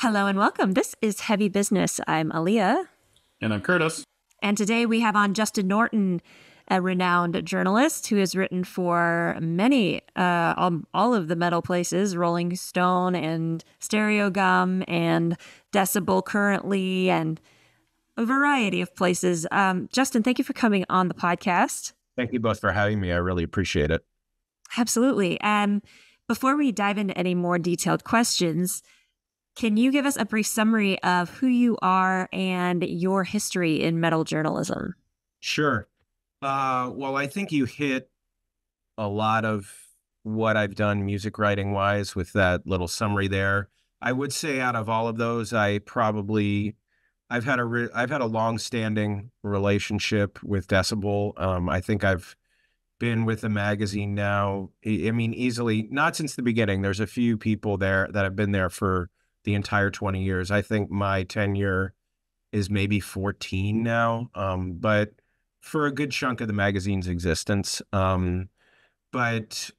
Hello and welcome. This is Heavy Business. I'm Aaliyah. And I'm Curtis. And today we have on Justin Norton, a renowned journalist who has written for many, all of the metal places, Rolling Stone and STEREOGUM and Decibel currently, and a variety of places. Justin, thank you for coming on the podcast. Thank you both for having me. I really appreciate it. Absolutely. Before we dive into any more detailed questions, can you give us a brief summary of who you are and your history in metal journalism? Sure. Well, I think you hit a lot of what I've done music writing wise with that little summary there. I would say out of all of those, I've had a long-standing relationship with Decibel. I think I've been with the magazine now, easily, not since the beginning. There's a few people there that have been there for the entire 20 years. I think my tenure is maybe 14 now, but for a good chunk of the magazine's existence. But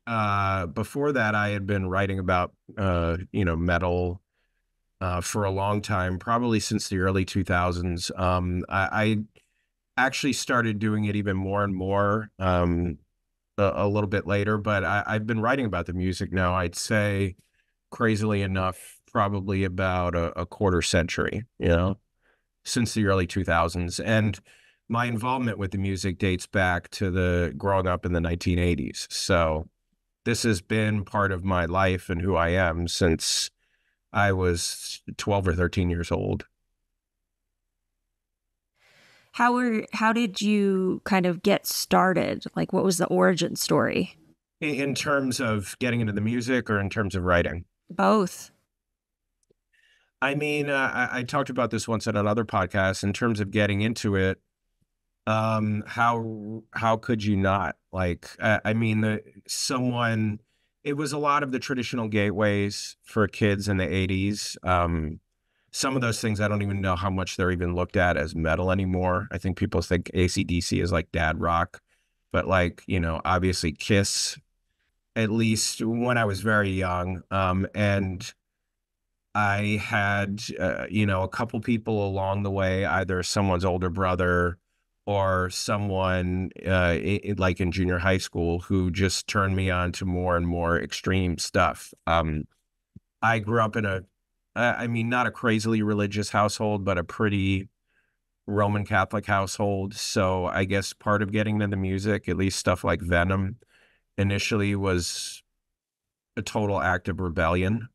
before that, I had been writing about, metal for a long time, probably since the early 2000s. I actually started doing it even more and more a little bit later, but I've been writing about the music now, I'd say, crazily enough, probably about a quarter century, since the early 2000s. And my involvement with the music dates back to growing up in the 1980s. So this has been part of my life and who I am since I was 12 or 13 years old. How did you kind of get started? Like, what was the origin story? In terms of getting into the music or in terms of writing? Both. I talked about this once on another podcast in terms of getting into it. How could you not? It was a lot of the traditional gateways for kids in the 80s. Some of those things, I don't even know how much they're even looked at as metal anymore. I think people think AC/DC is like dad rock, but obviously Kiss, at least when I was very young. And I had, a couple people along the way, either someone's older brother or someone like in junior high school who just turned me on to more and more extreme stuff. I grew up in not a crazily religious household, but a pretty Roman Catholic household. So I guess part of getting into music, at least stuff like Venom, initially was a total act of rebellion.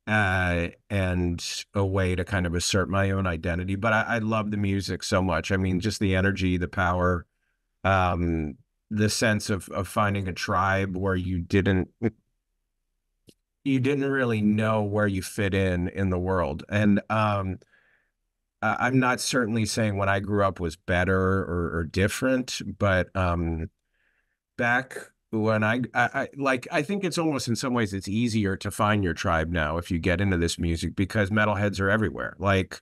And a way to kind of assert my own identity. But I love the music so much. Just the energy, the power, the sense of finding a tribe where you didn't really know where you fit in the world. And I'm not certainly saying when I grew up was better or different, but back when I think it's almost in some ways it's easier to find your tribe now if you get into this music because metalheads are everywhere. Like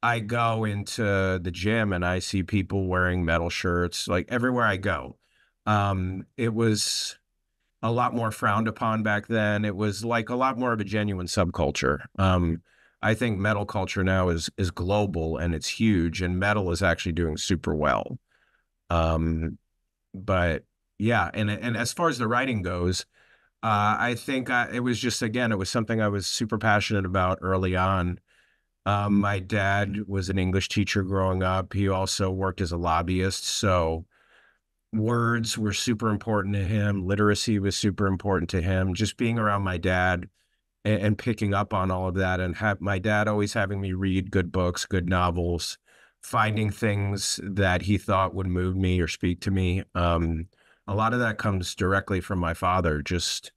I go into the gym and I see people wearing metal shirts like everywhere I go. It was a lot more frowned upon back then. It was like a lot more of a genuine subculture. I think metal culture now is global and it's huge, and metal is actually doing super well. But yeah, and as far as the writing goes, I think it was just, again, it was something I was super passionate about early on. My dad was an English teacher growing up. He also worked as a lobbyist, so words were super important to him. Literacy was super important to him. Just being around my dad and picking up on all of that, and my dad always having me read good books, good novels, finding things that he thought would move me or speak to me. A lot of that comes directly from my father, just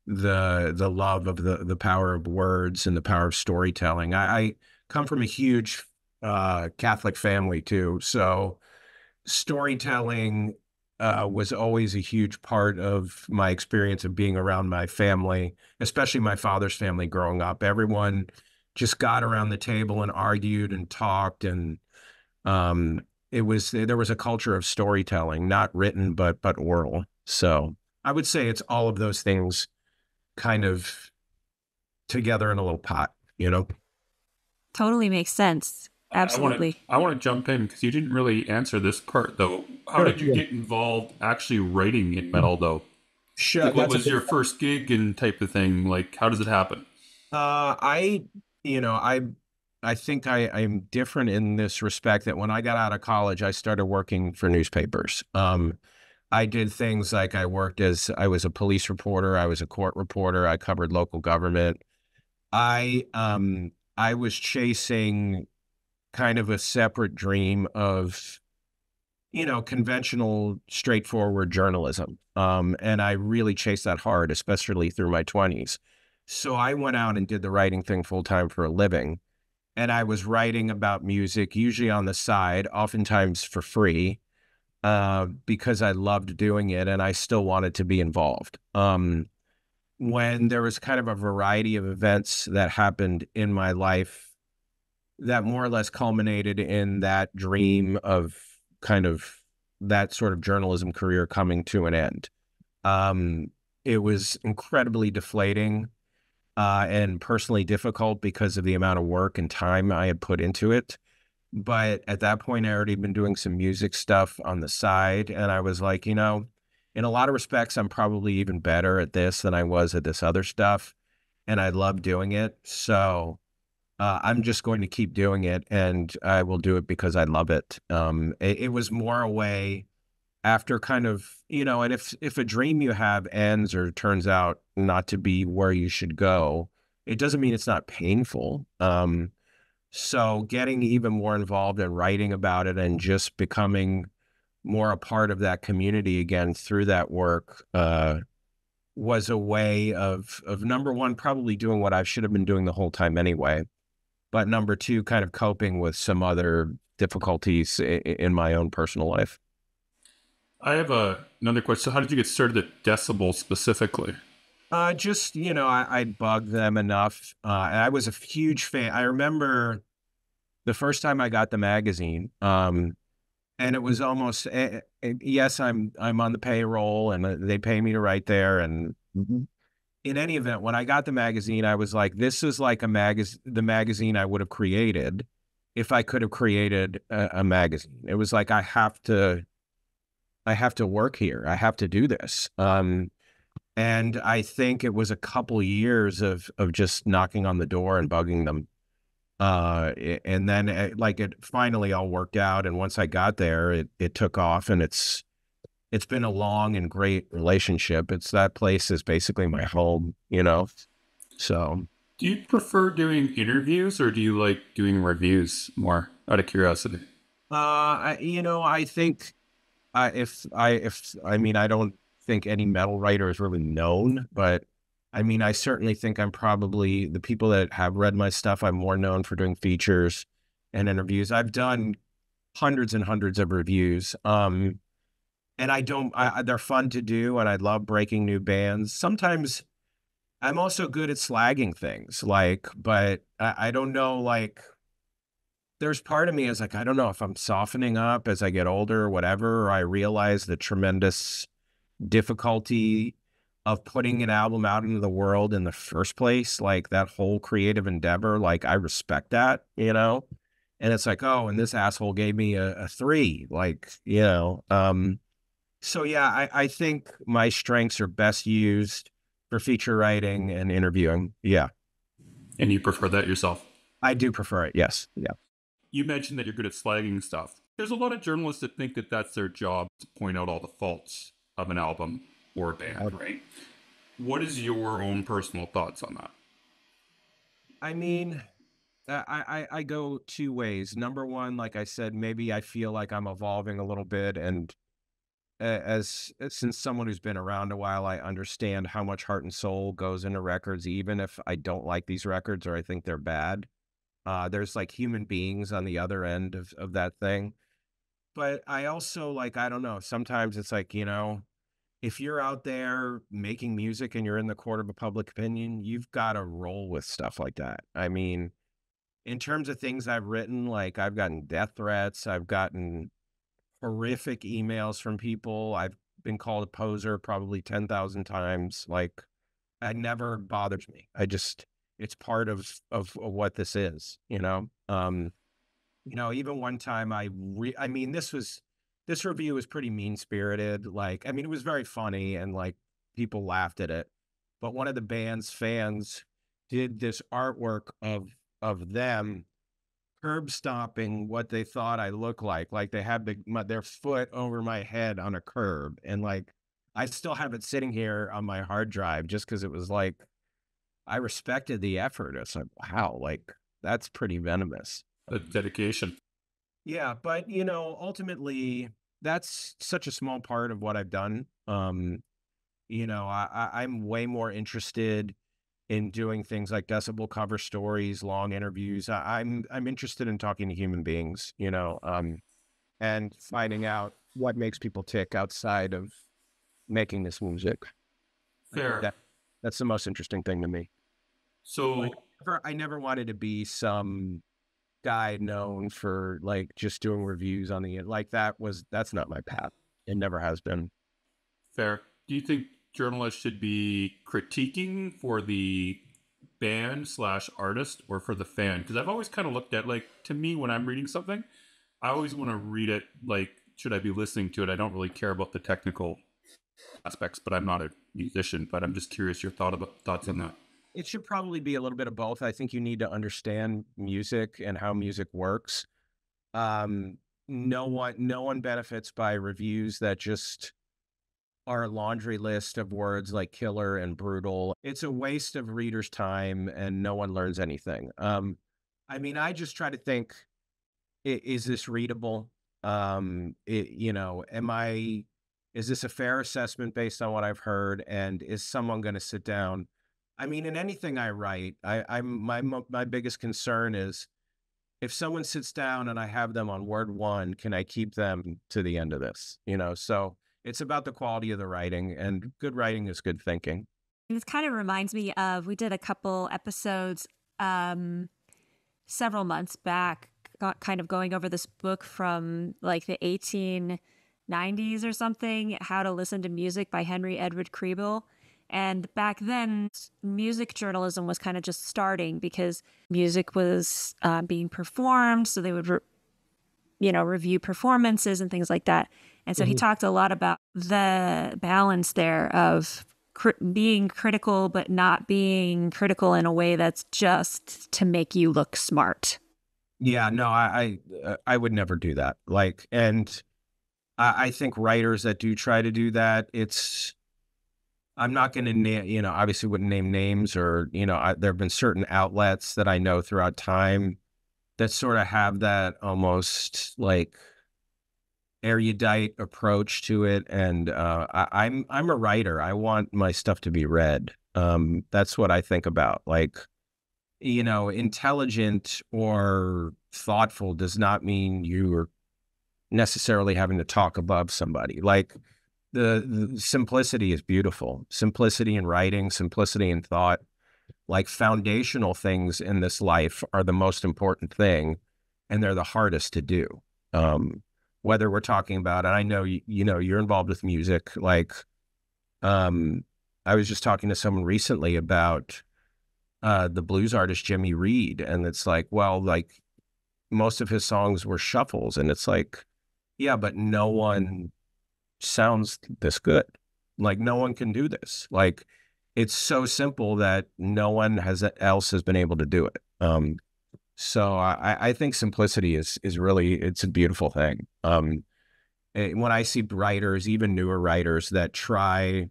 the love of the power of words and the power of storytelling. I come from a huge Catholic family too, so storytelling was always a huge part of my experience of being around my family, especially my father's family growing up. Everyone just got around the table and argued and talked, and there was a culture of storytelling, not written, but oral. So I would say it's all of those things kind of together in a little pot. you know? Totally makes sense. Absolutely. I want to jump in because you didn't really answer this part though. How Sure. did you Yeah. get involved actually writing in metal though? Sure. Like, what That's a was big your first gig and type of thing? Like, how does it happen? I, you know, I think I'm different in this respect that when I got out of college, I started working for newspapers. I did things like I was a police reporter, I was a court reporter, I covered local government. I was chasing kind of a separate dream of, conventional, straightforward journalism. And I really chased that hard, especially through my 20s. So I went out and did the writing thing full time for a living. And I was writing about music, usually on the side, oftentimes for free, because I loved doing it and I still wanted to be involved. When there was kind of a variety of events that happened in my life that more or less culminated in that dream of kind of that sort of journalism career coming to an end. Um, it was incredibly deflating and personally difficult because of the amount of work and time I had put into it. But at that point, I already been doing some music stuff on the side. And I was like, in a lot of respects, I'm probably even better at this than I was at this other stuff. And I love doing it. So I'm just going to keep doing it and I will do it because I love it. It was more a way after kind of, and if a dream you have ends or turns out not to be where you should go, it doesn't mean it's not painful. So getting even more involved in writing about it and just becoming more a part of that community again through that work was a way of number one, probably doing what I should have been doing the whole time anyway. But number two, kind of coping with some other difficulties in my own personal life. I have another question. So, how did you get started at Decibel specifically? Just, I'd bug them enough. And I was a huge fan. I remember the first time I got the magazine, and it was almost, yes, I'm on the payroll and they pay me to write there. And in any event, when I got the magazine, I was like, this is like the magazine I would have created if I could have created a magazine. It was like, I have to work here. I have to do this. And I think it was a couple years of just knocking on the door and bugging them. And then like it finally all worked out. And once I got there, it took off and it's been a long and great relationship. That place is basically my home. So, Do you prefer doing interviews or do you like doing reviews more out of curiosity? I think I don't think any metal writer is really known, but I mean, I certainly think I'm probably the people that have read my stuff. I'm more known for doing features and interviews. I've done hundreds and hundreds of reviews. And I don't, they're fun to do, and I love breaking new bands. Sometimes I'm also good at slagging things, but I don't know, there's part of me is like, I don't know if I'm softening up as I get older or whatever, or I realize the tremendous difficulty of putting an album out into the world in the first place, like that whole creative endeavor. Like I respect that. And it's like, oh, and this asshole gave me a three, so yeah, I think my strengths are best used for feature writing and interviewing. Yeah, And you prefer that yourself? I do prefer it. Yes. Yeah. You mentioned that you're good at slagging stuff. There's a lot of journalists that think that that's their job to point out all the faults of an album or a band, right? What is your own personal thoughts on that? I mean, I go two ways. Number one, like I said, maybe I feel like I'm evolving a little bit, and since someone who's been around a while, I understand how much heart and soul goes into records, even if I don't like these records or I think they're bad. There's like human beings on the other end of that thing. But I also I don't know, sometimes it's like, if you're out there making music and you're in the court of a public opinion, you've got to roll with stuff like that. I mean, in terms of things I've written, like I've gotten death threats, I've gotten horrific emails from people. I've been called a poser probably 10,000 times. Like, it never bothers me. I just, it's part of what this is, you know? Even one time I mean, this review was pretty mean-spirited. Like, I mean, it was very funny and like people laughed at it. But one of the band's fans did this artwork of them curb stomping what they thought I looked like. Like they had their foot over my head on a curb, and like I still have it sitting here on my hard drive just because it was like I respected the effort. It's like, wow, like that's pretty venomous. The dedication. Yeah, but ultimately, that's such a small part of what I've done. I'm way more interested in doing things like decibel cover stories, long interviews. I'm interested in talking to human beings, and finding out what makes people tick outside of making this music. Fair. That's the most interesting thing to me. So Like, I never wanted to be some guy known for like just doing reviews on the like that's not my path. It never has been. fair. Do you think journalists should be critiquing for the band slash artist or for the fan? Because I've always kind of looked at, like, to me, when I'm reading something, I always want to read it like, should I be listening to it? I don't really care about the technical aspects, but I'm not a musician. But I'm just curious your thoughts on that. It should probably be a little bit of both. I think you need to understand music and how music works. No one benefits by reviews that just are a laundry list of words like killer and brutal. It's a waste of readers' time and no one learns anything. I mean, I just try to think, is this readable? Is this a fair assessment based on what I've heard? And is someone going to sit down? I mean, in anything I write, my biggest concern is if someone sits down and I have them on word one, can I keep them to the end of this? So it's about the quality of the writing, and good writing is good thinking. This kind of reminds me of, we did a couple episodes several months back, kind of going over this book from like the 1890s or something, How to Listen to Music by Henry Edward Kriebel. And back then, music journalism was kind of just starting because music was being performed. So they would, review performances and things like that. And so he talked a lot about the balance there of being critical, but not being critical in a way that's just to make you look smart. Yeah, no, I would never do that. Like, and I think writers that do try to do that, I'm not going to name, obviously wouldn't name names or, there have been certain outlets that I know throughout time that sort of have that almost like erudite approach to it. And I'm a writer. I want my stuff to be read. That's what I think about. Like, intelligent or thoughtful does not mean you're necessarily having to talk above somebody. Like, the simplicity is beautiful. Simplicity in writing, simplicity in thought, like foundational things in this life are the most important thing, and they're the hardest to do. Whether we're talking about, and I know you're involved with music. Like, I was just talking to someone recently about the blues artist Jimmy Reed, and it's like, well, like most of his songs were shuffles, and it's like, yeah, but no one sounds this good. Like, no one can do this. Like, it's so simple that no one else has been able to do it. So I think simplicity is really, it's a beautiful thing. When I see writers, even newer writers that try,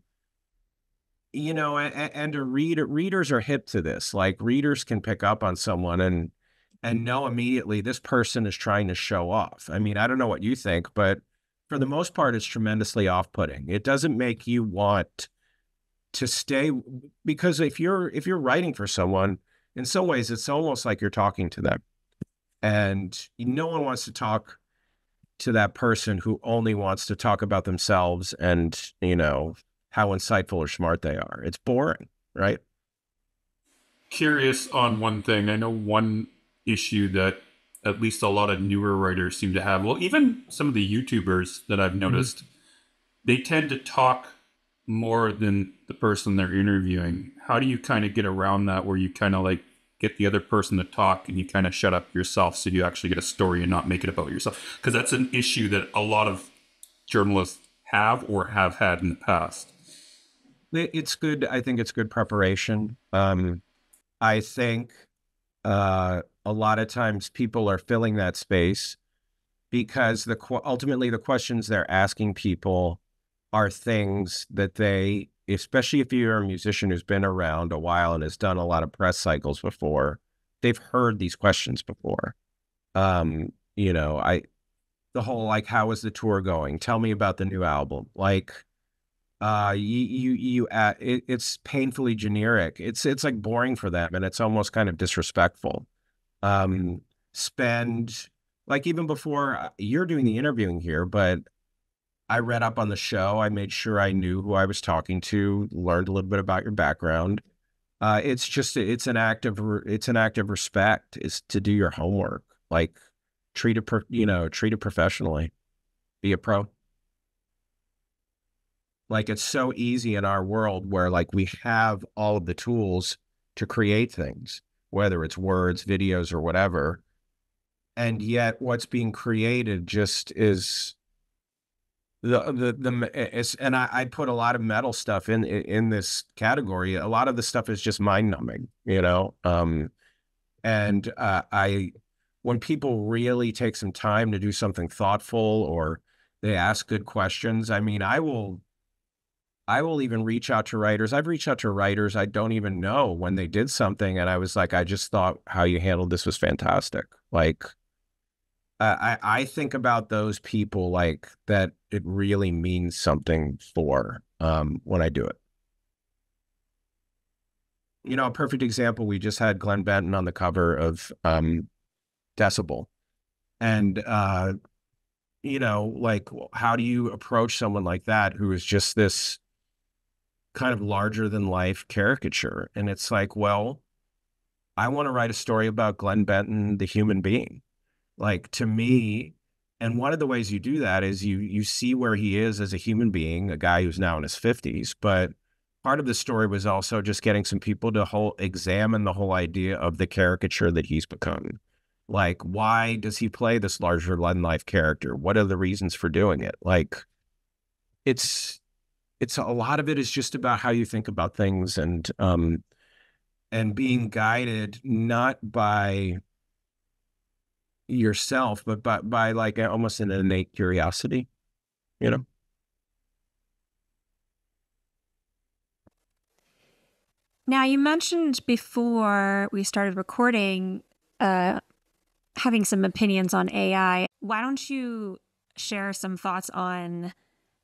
and readers are hip to this. Like, readers can pick up on someone and know immediately this person is trying to show off. I mean, I don't know what you think, but for the most part, it's tremendously off-putting. It doesn't make you want to stay, because if you're writing for someone, in some ways, it's almost like you're talking to them. And no one wants to talk to that person who only wants to talk about themselves and, how insightful or smart they are. It's boring, right? Curious on one thing. I know one issue that at least a lot of newer writers seem to have. Well, even some of the YouTubers that I've noticed, they tend to talk more than the person they're interviewing. How do you kind of get around that where you kind of like get the other person to talk and you kind of shut up yourself so you actually get a story and not make it about yourself? Because that's an issue that a lot of journalists have or have had in the past. It's good. I think it's good preparation. I think a lot of times people are filling that space because ultimately the questions they're asking people are things that they, especially if you're a musician who's been around a while and has done a lot of press cycles before, they've heard these questions before. You know, the whole like, how is the tour going? Tell me about the new album. Like, it's painfully generic. It's like boring for them, and it's almost kind of disrespectful. Um, spend like even before you're doing the interviewing here, but I read up on the show. I made sure I knew who I was talking to, learned a little bit about your background. It's an act of respect is to do your homework. Like treat it professionally. Be a pro. Like it's so easy in our world where like we have all of the tools to create things, whether it's words, videos, or whatever. And yet what's being created just is and I put a lot of metal stuff in this category. A lot of the stuff is just mind numbing, you know? And when people really take some time to do something thoughtful or they ask good questions, I mean, I will even reach out to writers. I've reached out to writers I don't even know when they did something. And I was like, I just thought how you handled this was fantastic. Like, I think about those people like that it really means something for when I do it. You know, a perfect example, we just had Glenn Benton on the cover of Decibel. And, you know, like, how do you approach someone like that who is just this kind of larger than life caricature? And it's like, well, I want to write a story about Glenn Benton, the human being. Like to me, and one of the ways you do that is you see where he is as a human being, a guy who's now in his 50s. But part of the story was also just getting some people to examine the whole idea of the caricature that he's become. Like, why does he play this larger than life character? What are the reasons for doing it? Like, it's a lot of it is just about how you think about things and being guided not by yourself, but by like almost an innate curiosity, you know? Now, you mentioned before we started recording, having some opinions on AI. Why don't you share some thoughts on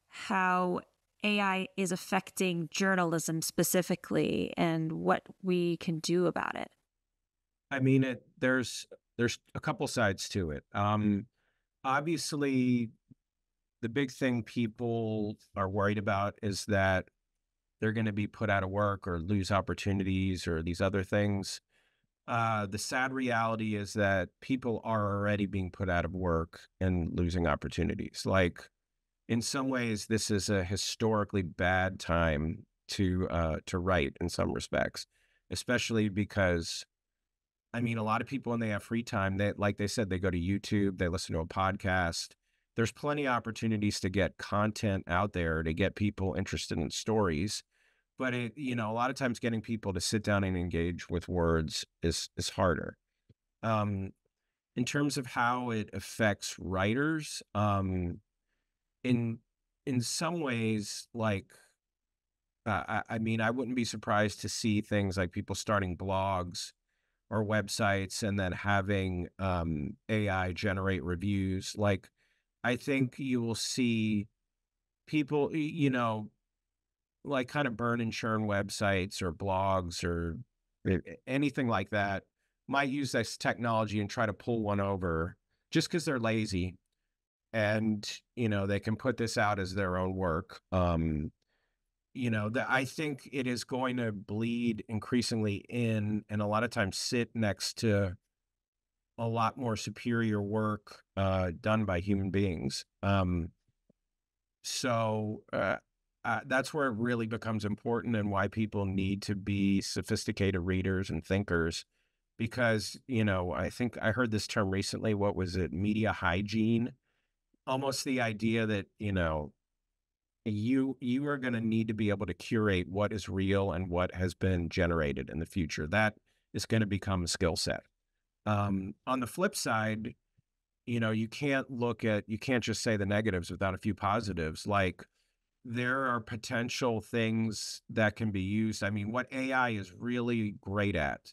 how AI is affecting journalism specifically and what we can do about it? I mean, there's a couple sides to it. Obviously, the big thing people are worried about is that they're going to be put out of work or lose opportunities or these other things. The sad reality is that people are already being put out of work and losing opportunities. Like in some ways, this is a historically bad time to write in some respects, especially because I mean, a lot of people when they have free time, they like they said, they go to YouTube, they listen to a podcast. There's plenty of opportunities to get content out there to get people interested in stories. But you know, a lot of times getting people to sit down and engage with words is harder. Um, in terms of how it affects writers, in in some ways, like I mean, I wouldn't be surprised to see things like people starting blogs or websites and then having AI generate reviews. Like, I think you will see people, you know, like kind of burn and churn websites or blogs or anything like that might use this technology and try to pull one over just because they're lazy and you know they can put this out as their own work. You know that I think it is going to bleed increasingly in and a lot of times sit next to a lot more superior work done by human beings. So that's where it really becomes important and why people need to be sophisticated readers and thinkers. Because, I think I heard this term recently. What was it? Media hygiene. Almost the idea that, you are going to need to be able to curate what is real and what has been generated in the future. That is going to become a skill set. On the flip side, you can't just say the negatives without a few positives. Like, there are potential things that can be used. I mean, what AI is really great at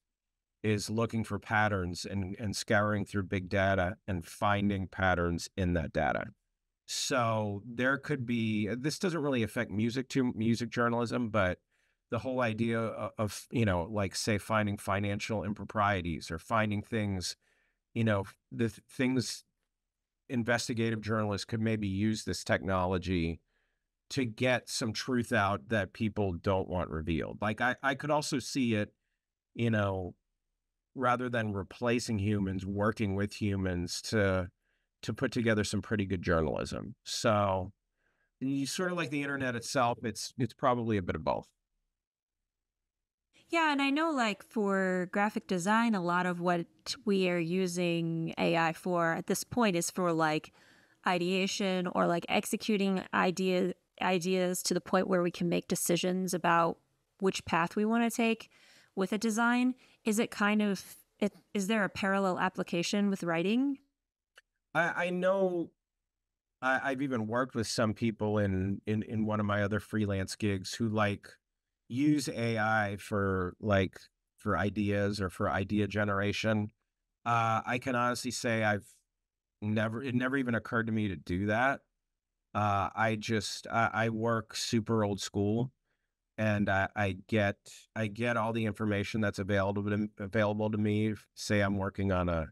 is looking for patterns and scouring through big data and finding patterns in that data. So there could be, this doesn't really affect music journalism, but the whole idea like, say, finding financial improprieties or finding things, the things investigative journalists could maybe use this technology to get some truth out that people don't want revealed. Like, I could also see it, you know, rather than replacing humans, working with humans to put together some pretty good journalism. So you sort of like the internet itself, it's probably a bit of both. Yeah, and I know like for graphic design, a lot of what we are using AI for at this point is for like ideation or like executing ideas to the point where we can make decisions about which path we want to take with a design. Is it kind of is there a parallel application with writing? I know I've even worked with some people in one of my other freelance gigs who like use AI for ideas or for idea generation. I can honestly say it never even occurred to me to do that. I work super old school, and I get all the information that's available to me. Say I'm working on a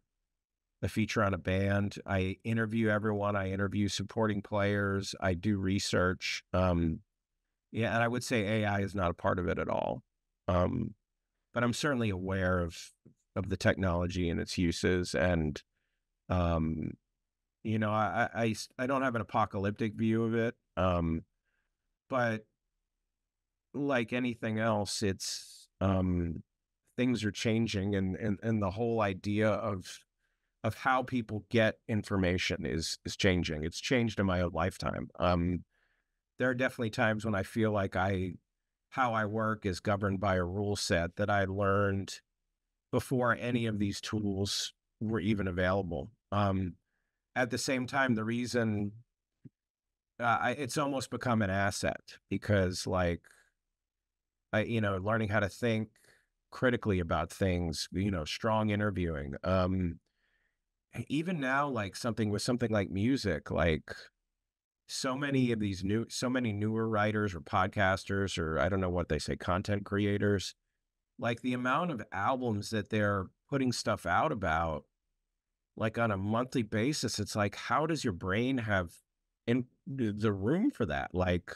feature on a band. I interview everyone. I interview supporting players. I do research. Yeah, and I would say AI is not a part of it at all. Um, but I'm certainly aware of the technology and its uses. And um, I don't have an apocalyptic view of it. But like anything else, it's things are changing, and the whole idea of how people get information is changing. It's changed in my own lifetime. There are definitely times when I feel like how I work is governed by a rule set that I learned before any of these tools were even available. At the same time, the reason it's almost become an asset because, like, learning how to think critically about things, strong interviewing. Even now, like something like music, like so many newer writers or podcasters, or I don't know what they say, content creators, like the amount of albums that they're putting stuff out about, like on a monthly basis, it's like, how does your brain have in the room for that? Like,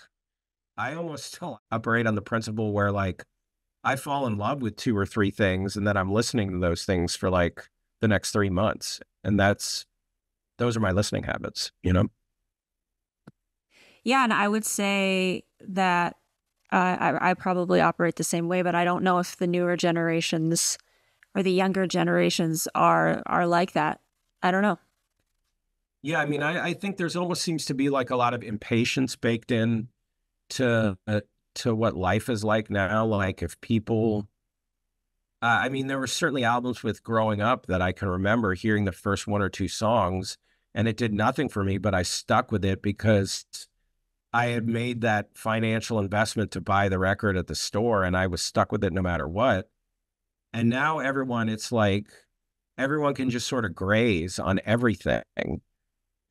I almost still operate on the principle where, like, I fall in love with two or three things, and then I'm listening to those things for like the next 3 months. And those are my listening habits. Yeah, and I would say that I probably operate the same way, but I don't know if the newer generations or the younger generations are like that. I don't know. Yeah, I mean, I think there's almost seems to be like a lot of impatience baked in to what life is like now. Like, if people, I mean, there were certainly albums with growing up that I can remember hearing the first one or two songs, and it did nothing for me, but I stuck with it because I had made that financial investment to buy the record at the store, and I was stuck with it no matter what. And now it's like everyone can just sort of graze on everything.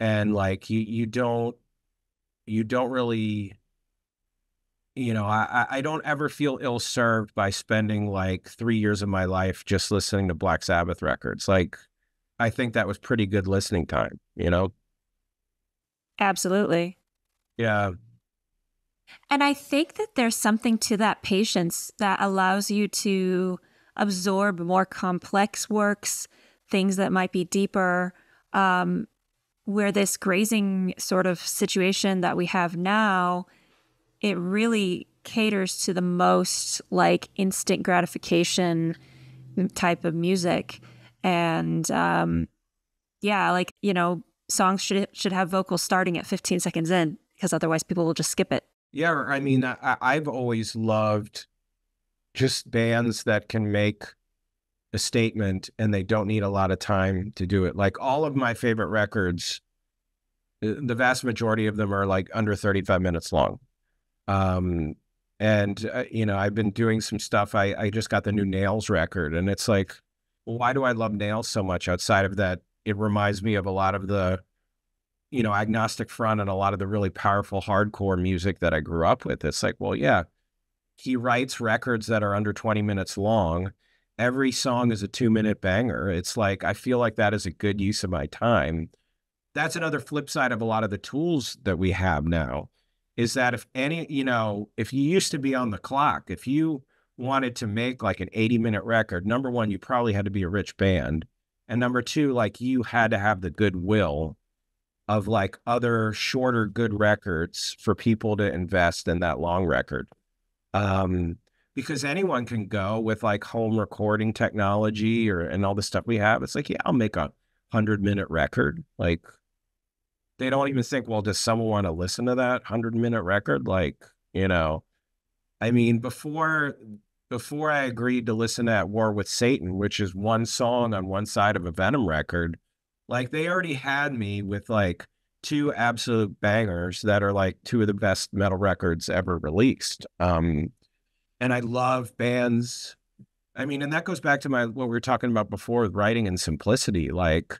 And like you don't really, I don't ever feel ill-served by spending like 3 years of my life just listening to Black Sabbath records. Like, I think that was pretty good listening time. Absolutely. Yeah. And I think that there's something to that patience that allows you to absorb more complex works, things that might be deeper, where this grazing sort of situation that we have now it really caters to the most like instant gratification type of music. And yeah, like, you know, songs should have vocals starting at 15 seconds in because otherwise people will just skip it. Yeah, I mean, I've always loved just bands that can make a statement and they don't need a lot of time to do it. Like all of my favorite records, the vast majority of them are like under 35 minutes long. And you know, I've been doing some stuff. I just got the new Nails record, and it's like, well, why do I love Nails so much outside of that? It reminds me of a lot of the, you know, Agnostic Front and a lot of the really powerful hardcore music that I grew up with. It's like, well, yeah, he writes records that are under 20 minutes long. Every song is a 2-minute banger. It's like, I feel like that is a good use of my time. That's another flip side of a lot of the tools that we have now, is that if any, you know, if you used to be on the clock, if you wanted to make like an 80-minute record, number one, you probably had to be a rich band. And number two, like you had to have the goodwill of like other shorter good records for people to invest in that long record. Because anyone can go with like home recording technology and all the stuff we have. It's like, yeah, I'll make a 100-minute record. Like they don't even think, well, does someone want to listen to that 100-minute record? Like, you know, I mean, before I agreed to listen to At War with Satan, which is one song on one side of a Venom record, like they already had me with like 2 absolute bangers that are like 2 of the best metal records ever released. And I love bands. I mean, and that goes back to what we were talking about before with writing and simplicity. Like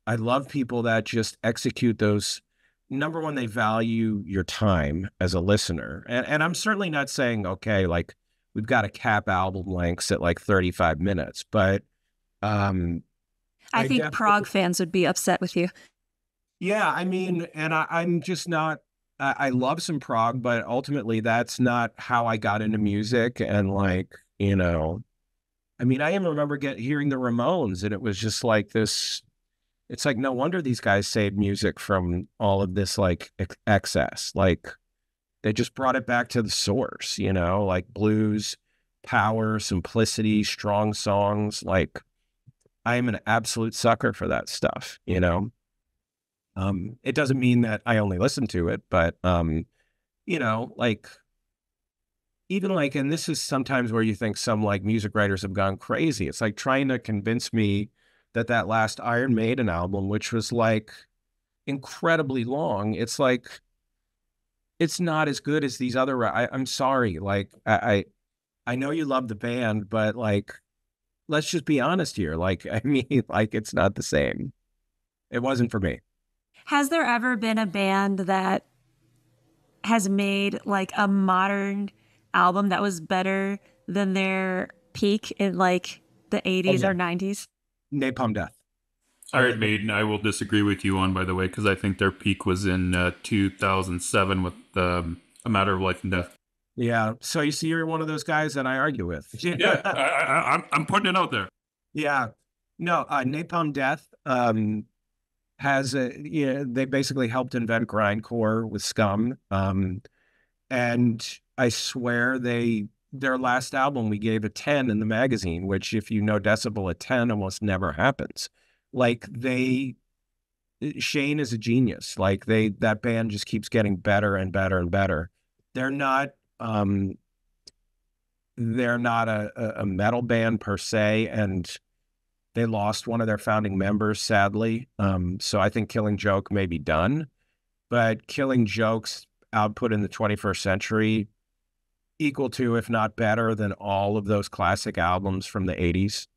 I love people that just execute those. Number one, they value your time as a listener. And I'm certainly not saying, okay, like we've got to cap album lengths at like 35 minutes, but I think prog fans would be upset with you. Yeah, I mean, and I'm just not, I love some prog, but ultimately that's not how I got into music. And like, you know, I mean, I even remember hearing the Ramones, and it was just like this, it's like, no wonder these guys saved music from all of this like excess. Like they just brought it back to the source, you know, like blues, power, simplicity, strong songs. Like I am an absolute sucker for that stuff, you know? It doesn't mean that I only listen to it, but, you know, like, even like, and this is sometimes where you think some like music writers have gone crazy. It's like trying to convince me that last Iron Maiden album, which was like incredibly long, it's like, it's not as good as these other, I'm sorry. Like, I know you love the band, but like, let's just be honest here. Like, I mean, like, it's not the same. It wasn't for me. Has there ever been a band that has made like a modern album that was better than their peak in like the 80s or 90s? Napalm Death. Iron Maiden, I will disagree with you on, by the way, because I think their peak was in 2007 with A Matter of Life and Death. Yeah. So you see, you're one of those guys that I argue with. Yeah, I'm putting it out there. Yeah. No, Napalm Death has they basically helped invent grindcore with Scum. And I swear their last album, we gave a 10 in the magazine, which if you know Decibel, a 10 almost never happens. Like Shane is a genius. Like that band just keeps getting better and better and better. They're not a metal band per se, and they lost one of their founding members, sadly. So I think Killing Joke may be done, but Killing Joke's output in the 21st century equal to, if not better than all of those classic albums from the 80s.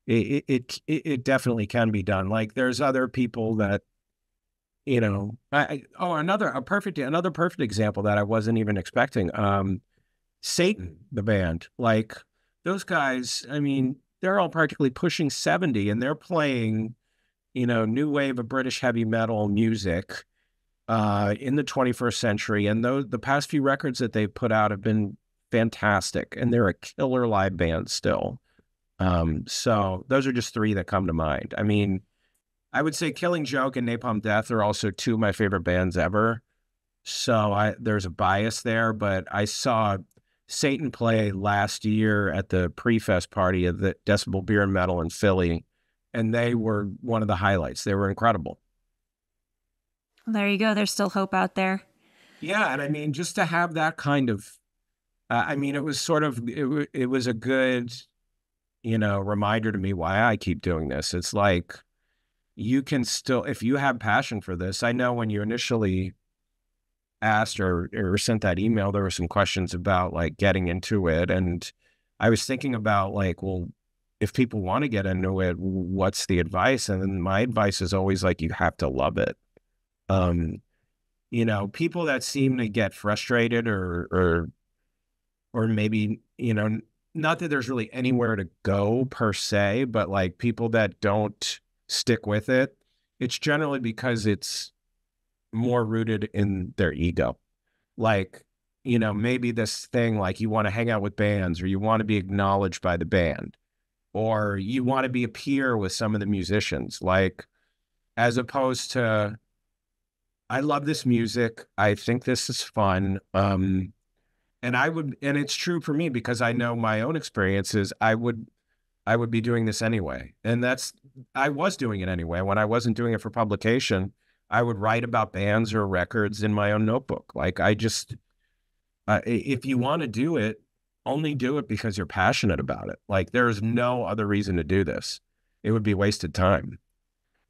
It definitely can be done. Like there's other people that, you know, another perfect example that I wasn't even expecting. Satan, the band, like those guys, I mean, they're all practically pushing 70 and they're playing, you know, new wave of British heavy metal music in the 21st century. And the past few records that they've put out have been fantastic, and they're a killer live band still. So those are just 3 that come to mind. I mean, I would say Killing Joke and Napalm Death are also 2 of my favorite bands ever. So there's a bias there, but I saw Satan play last year at the pre-fest party of the Decibel Beer and Metal in Philly, and they were one of the highlights. They were incredible. There you go. There's still hope out there. Yeah, and I mean, just to have that kind of, I mean, it was sort of, it was a good, reminder to me why I keep doing this. It's like, you can still, if you have passion for this, I know when you initially asked or sent that email, there were some questions about like getting into it. And I was thinking about like, well, if people want to get into it, what's the advice? And then my advice is always like, you have to love it. People that seem to get frustrated or maybe, not that there's really anywhere to go per se, but like people that don't stick with it, it's generally because it's more rooted in their ego. Like, maybe this thing, like you want to hang out with bands or you want to be acknowledged by the band or you want to be a peer with some of the musicians, like, as opposed to, I love this music. I think this is fun. And it's true for me because I know my own experiences. I would be doing this anyway. And I was doing it anyway. When I wasn't doing it for publication, I would write about bands or records in my own notebook. Like if you want to do it, only do it because you're passionate about it. Like there's no other reason to do this. It would be wasted time.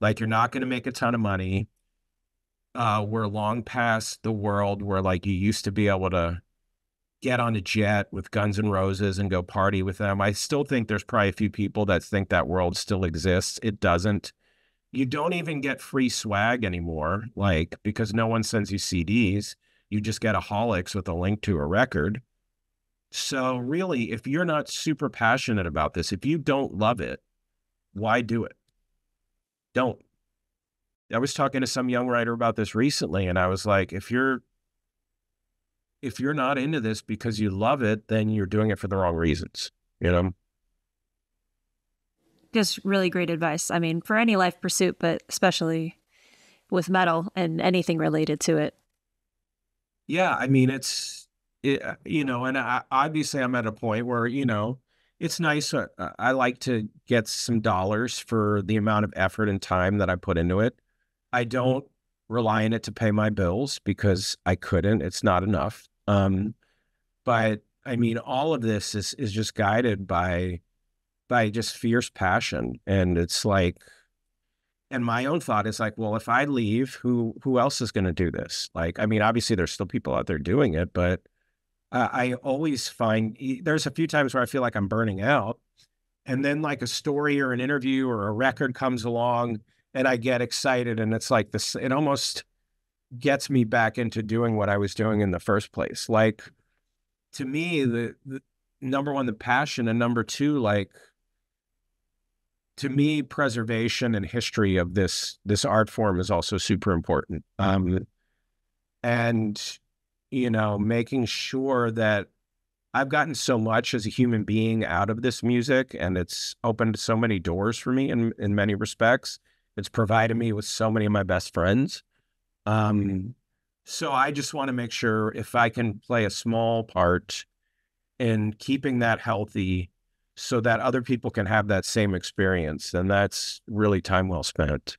Like you're not going to make a ton of money. We're long past the world where like you used to be able to get on a jet with Guns N' Roses and go party with them. I still think there's probably a few people that think that world still exists. It doesn't. You don't even get free swag anymore, like, because no one sends you CDs. You just get a Holics with a link to a record. So really, if you're not super passionate about this, if you don't love it, why do it? Don't. I was talking to some young writer about this recently, and I was like, if you're not into this because you love it, then you're doing it for the wrong reasons, Just really great advice. I mean, for any life pursuit, but especially with metal and anything related to it. Yeah, I mean, and obviously I'm at a point where, it's nice. I like to get some dollars for the amount of effort and time that I put into it. I don't rely on it to pay my bills because I couldn't. It's not enough. But I mean, all of this is just guided by just fierce passion. And it's like, and my own thought is like, well, if I leave, who else is going to do this? Like, I mean, obviously there's still people out there doing it, but I always find there's a few times where I feel like I'm burning out. And then like a story or an interview or a record comes along and I get excited. And it's like this, it almost gets me back into doing what I was doing in the first place. Like to me, the number one, the passion, and number two, like to me, preservation and history of this art form is also super important. And making sure that I've gotten so much as a human being out of this music, and it's opened so many doors for me in many respects. It's provided me with so many of my best friends. So I just want to make sure if I can play a small part in keeping that healthy so that other people can have that same experience, then that's really time well spent,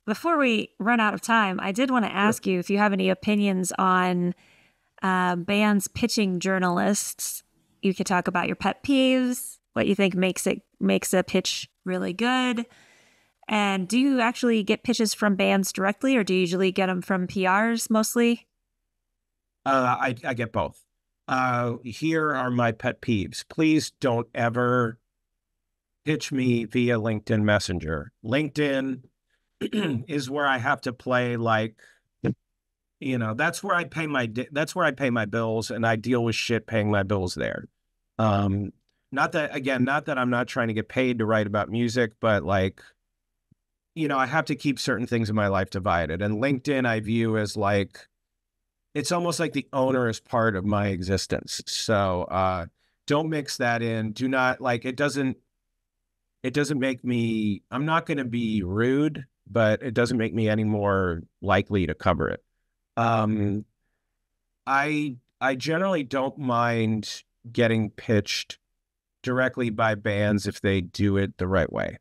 Before we run out of time, I did want to ask you if you have any opinions on bands pitching journalists. You could talk about your pet peeves, what you think makes a pitch really good. And do you actually get pitches from bands directly, or do you usually get them from PRs mostly? I get both. Here are my pet peeves. Please don't ever pitch me via LinkedIn Messenger. LinkedIn is where I have to play like, that's where I pay my bills, and I deal with shit paying my bills there. Not that I'm not trying to get paid to write about music, but like, I have to keep certain things in my life divided. And LinkedIn I view as like, it's almost like the owner is part of my existence. So don't mix that in. Do not, like, it doesn't make me, I'm not going to be rude, but it doesn't make me any more likely to cover it. Um, I generally don't mind getting pitched directly by bands if they do it the right way.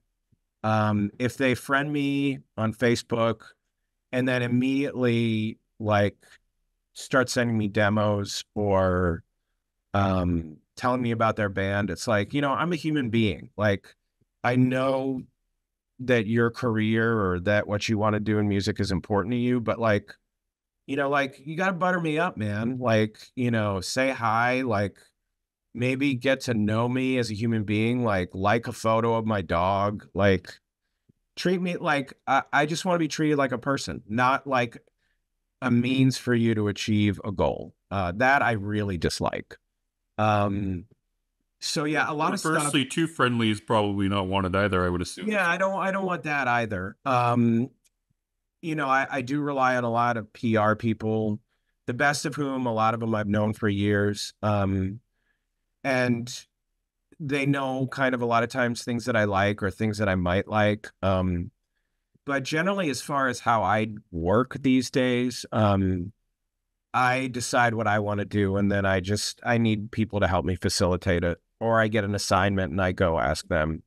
If they friend me on Facebook and then immediately like start sending me demos or telling me about their band, it's like, I'm a human being. Like, I know that your career or that what you want to do in music is important to you, but like, like you got to butter me up, man. Like, say hi, like maybe get to know me as a human being, like a photo of my dog, like treat me like I just want to be treated like a person, not like a means for you to achieve a goal. That I really dislike. So yeah, a lot of stuff. Conversely, too friendly is probably not wanted either, I would assume. Yeah, I don't want that either. I do rely on a lot of PR people, the best of whom a lot of them I've known for years. And they know kind of a lot of times things that I like or things that I might like. But generally, as far as how I work these days, I decide what I want to do, and then I need people to help me facilitate it, or I get an assignment and I go ask them.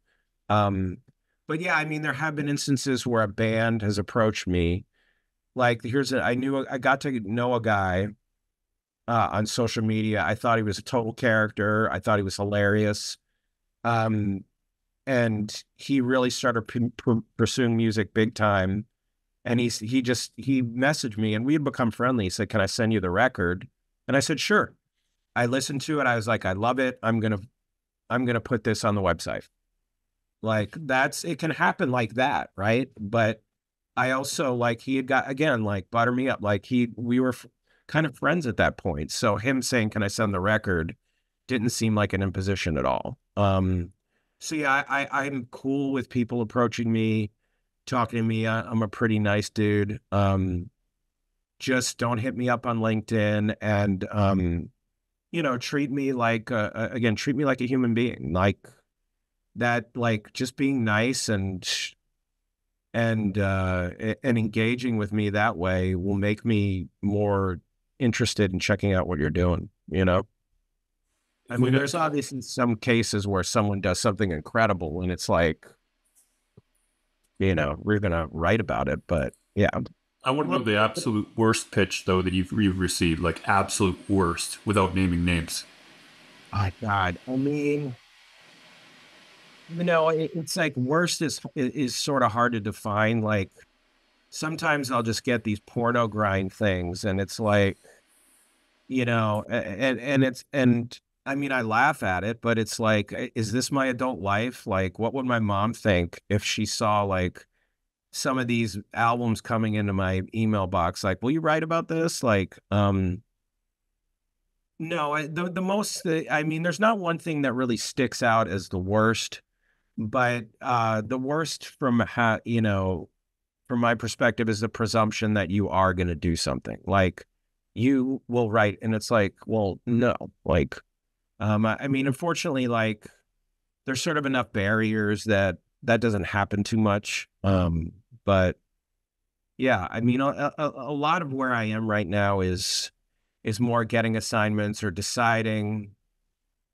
But yeah, I mean, there have been instances where a band has approached me. Like, I got to know a guy on social media. I thought he was a total character. I thought he was hilarious. And he really started pursuing music big time. And he messaged me and we had become friendly. He said, "Can I send you the record?" And I said, "Sure." I listened to it. I was like, "I love it. I'm going to put this on the website." Like it can happen like that. Right. But I also like, he had got, again, like butter me up. Like we were kind of friends at that point. So him saying, "Can I send the record?" didn't seem like an imposition at all. So yeah, I'm cool with people approaching me, talking to me. I'm a pretty nice dude. Just don't hit me up on LinkedIn and, treat me like, treat me like a human being, like that, like just being nice and engaging with me that way will make me more interested in checking out what you're doing, I mean, there's obviously some cases where someone does something incredible and it's like, we're going to write about it, but yeah. I want to know the absolute worst pitch, though, that you've received, like absolute worst, without naming names. Oh, God. I mean, it's like worst is sort of hard to define. Like sometimes I'll just get these porno grind things and it's like, and I mean, I laugh at it, but it's like, is this my adult life? Like, what would my mom think if she saw like some of these albums coming into my email box? Like, will you write about this? Like, no, I mean, there's not one thing that really sticks out as the worst, but the worst from from my perspective is the presumption that you are going to do something. Like you will write, and it's like, well, no, like, I mean, unfortunately, like there's sort of enough barriers that doesn't happen too much. But yeah, I mean, a lot of where I am right now is more getting assignments or deciding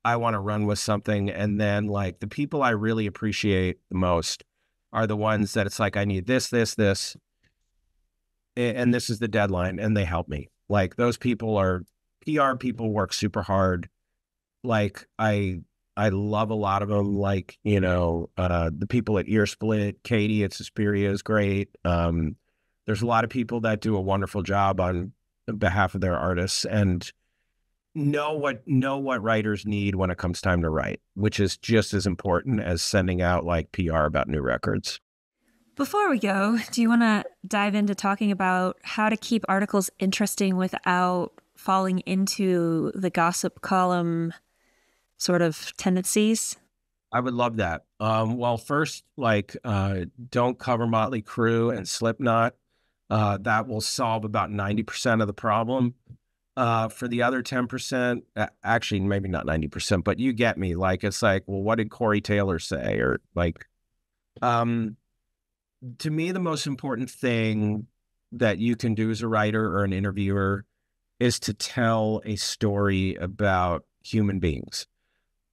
I want to run with something. And then like the people I really appreciate the most are the ones that it's like, I need this, and this is the deadline, and they help me. Like those people are PR people, work super hard. Like I love a lot of them. Like, the people at Ear Split, Katie at Suspiria is great. There's a lot of people that do a wonderful job on behalf of their artists and know what writers need when it comes time to write, which is just as important as sending out like PR about new records. Before we go, do you want to dive into talking about how to keep articles interesting without falling into the gossip column sort of tendencies? I would love that. Well, first, like, don't cover Motley Crue and Slipknot. That will solve about 90% of the problem. For the other 10%, actually, maybe not 90%, but you get me. Like, it's like, well, what did Corey Taylor say? Or like, to me, the most important thing that you can do as a writer or an interviewer is to tell a story about human beings.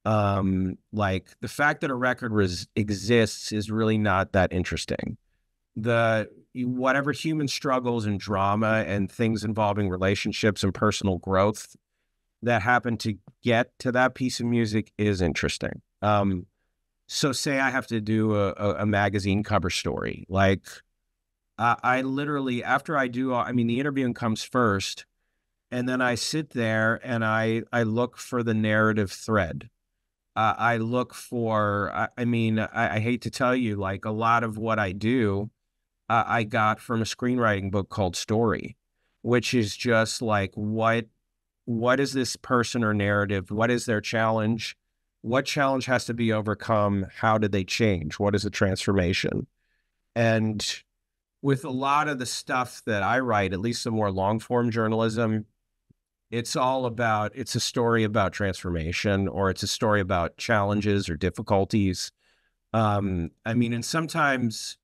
Like the fact that a record exists is really not that interesting. Whatever human struggles and drama and things involving relationships and personal growth that happen to get to that piece of music is interesting. So say I have to do a magazine cover story, like I literally, after I do, I mean, the interviewing comes first, and then I sit there and I look for the narrative thread. I look for, I mean, I hate to tell you, like a lot of what I do, I got from a screenwriting book called Story, which is just like, what is this person or narrative? What is their challenge? What challenge has to be overcome? How did they change? What is the transformation? And with a lot of the stuff that I write, at least the more long form journalism, it's a story about transformation, or it's a story about challenges or difficulties. I mean, and sometimes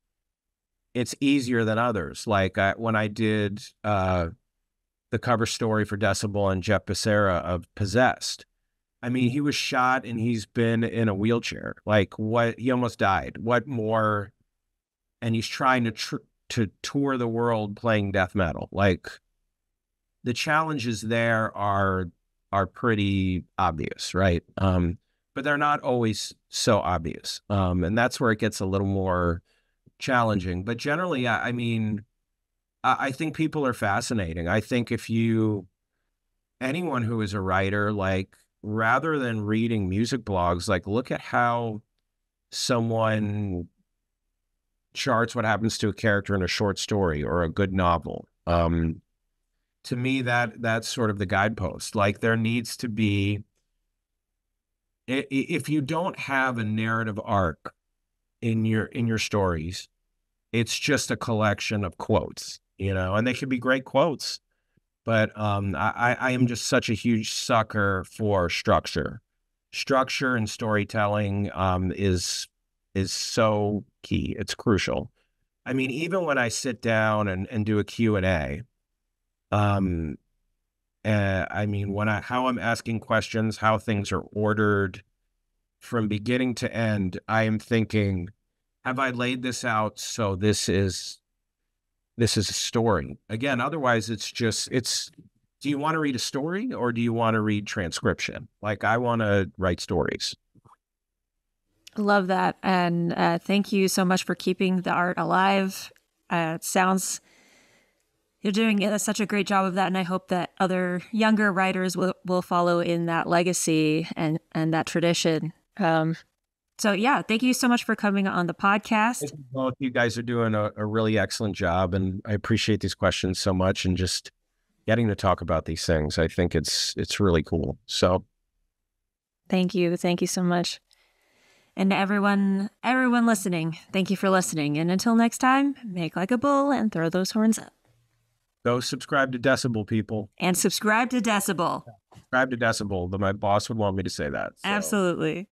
it's easier than others. Like when I did the cover story for Decibel and Jeff Becerra of Possessed, I mean, he was shot and he's been in a wheelchair. Like he almost died. What more? And he's trying to tour the world playing death metal. Like the challenges there are pretty obvious, right? But they're not always so obvious. And that's where it gets a little more challenging. But generally, I mean, I think people are fascinating. I think anyone who is a writer, like rather than reading music blogs, like look at how someone charts what happens to a character in a short story or a good novel. To me, that's sort of the guidepost. Like there needs to be, if you don't have a narrative arc in your stories, it's just a collection of quotes, and they could be great quotes. But I am just such a huge sucker for structure. Structure and storytelling is so key. It's crucial. I mean, even when I sit down and do a Q&A, I mean, how I'm asking questions, how things are ordered from beginning to end, I am thinking, have I laid this out so this is a story? Again, otherwise do you want to read a story or do you want to read transcription? Like I want to write stories. Love that. And thank you so much for keeping the art alive. It sounds you're doing such a great job of that. And I hope that other younger writers will follow in that legacy and that tradition. So yeah, thank you so much for coming on the podcast. Well, you guys are doing a really excellent job, and I appreciate these questions so much and just getting to talk about these things. I think it's really cool. So thank you. Thank you so much. And everyone listening, thank you for listening. And until next time, make like a bull and throw those horns up. Go subscribe to Decibel, people. And subscribe to Decibel. Subscribe to Decibel. My boss would want me to say that. So. Absolutely.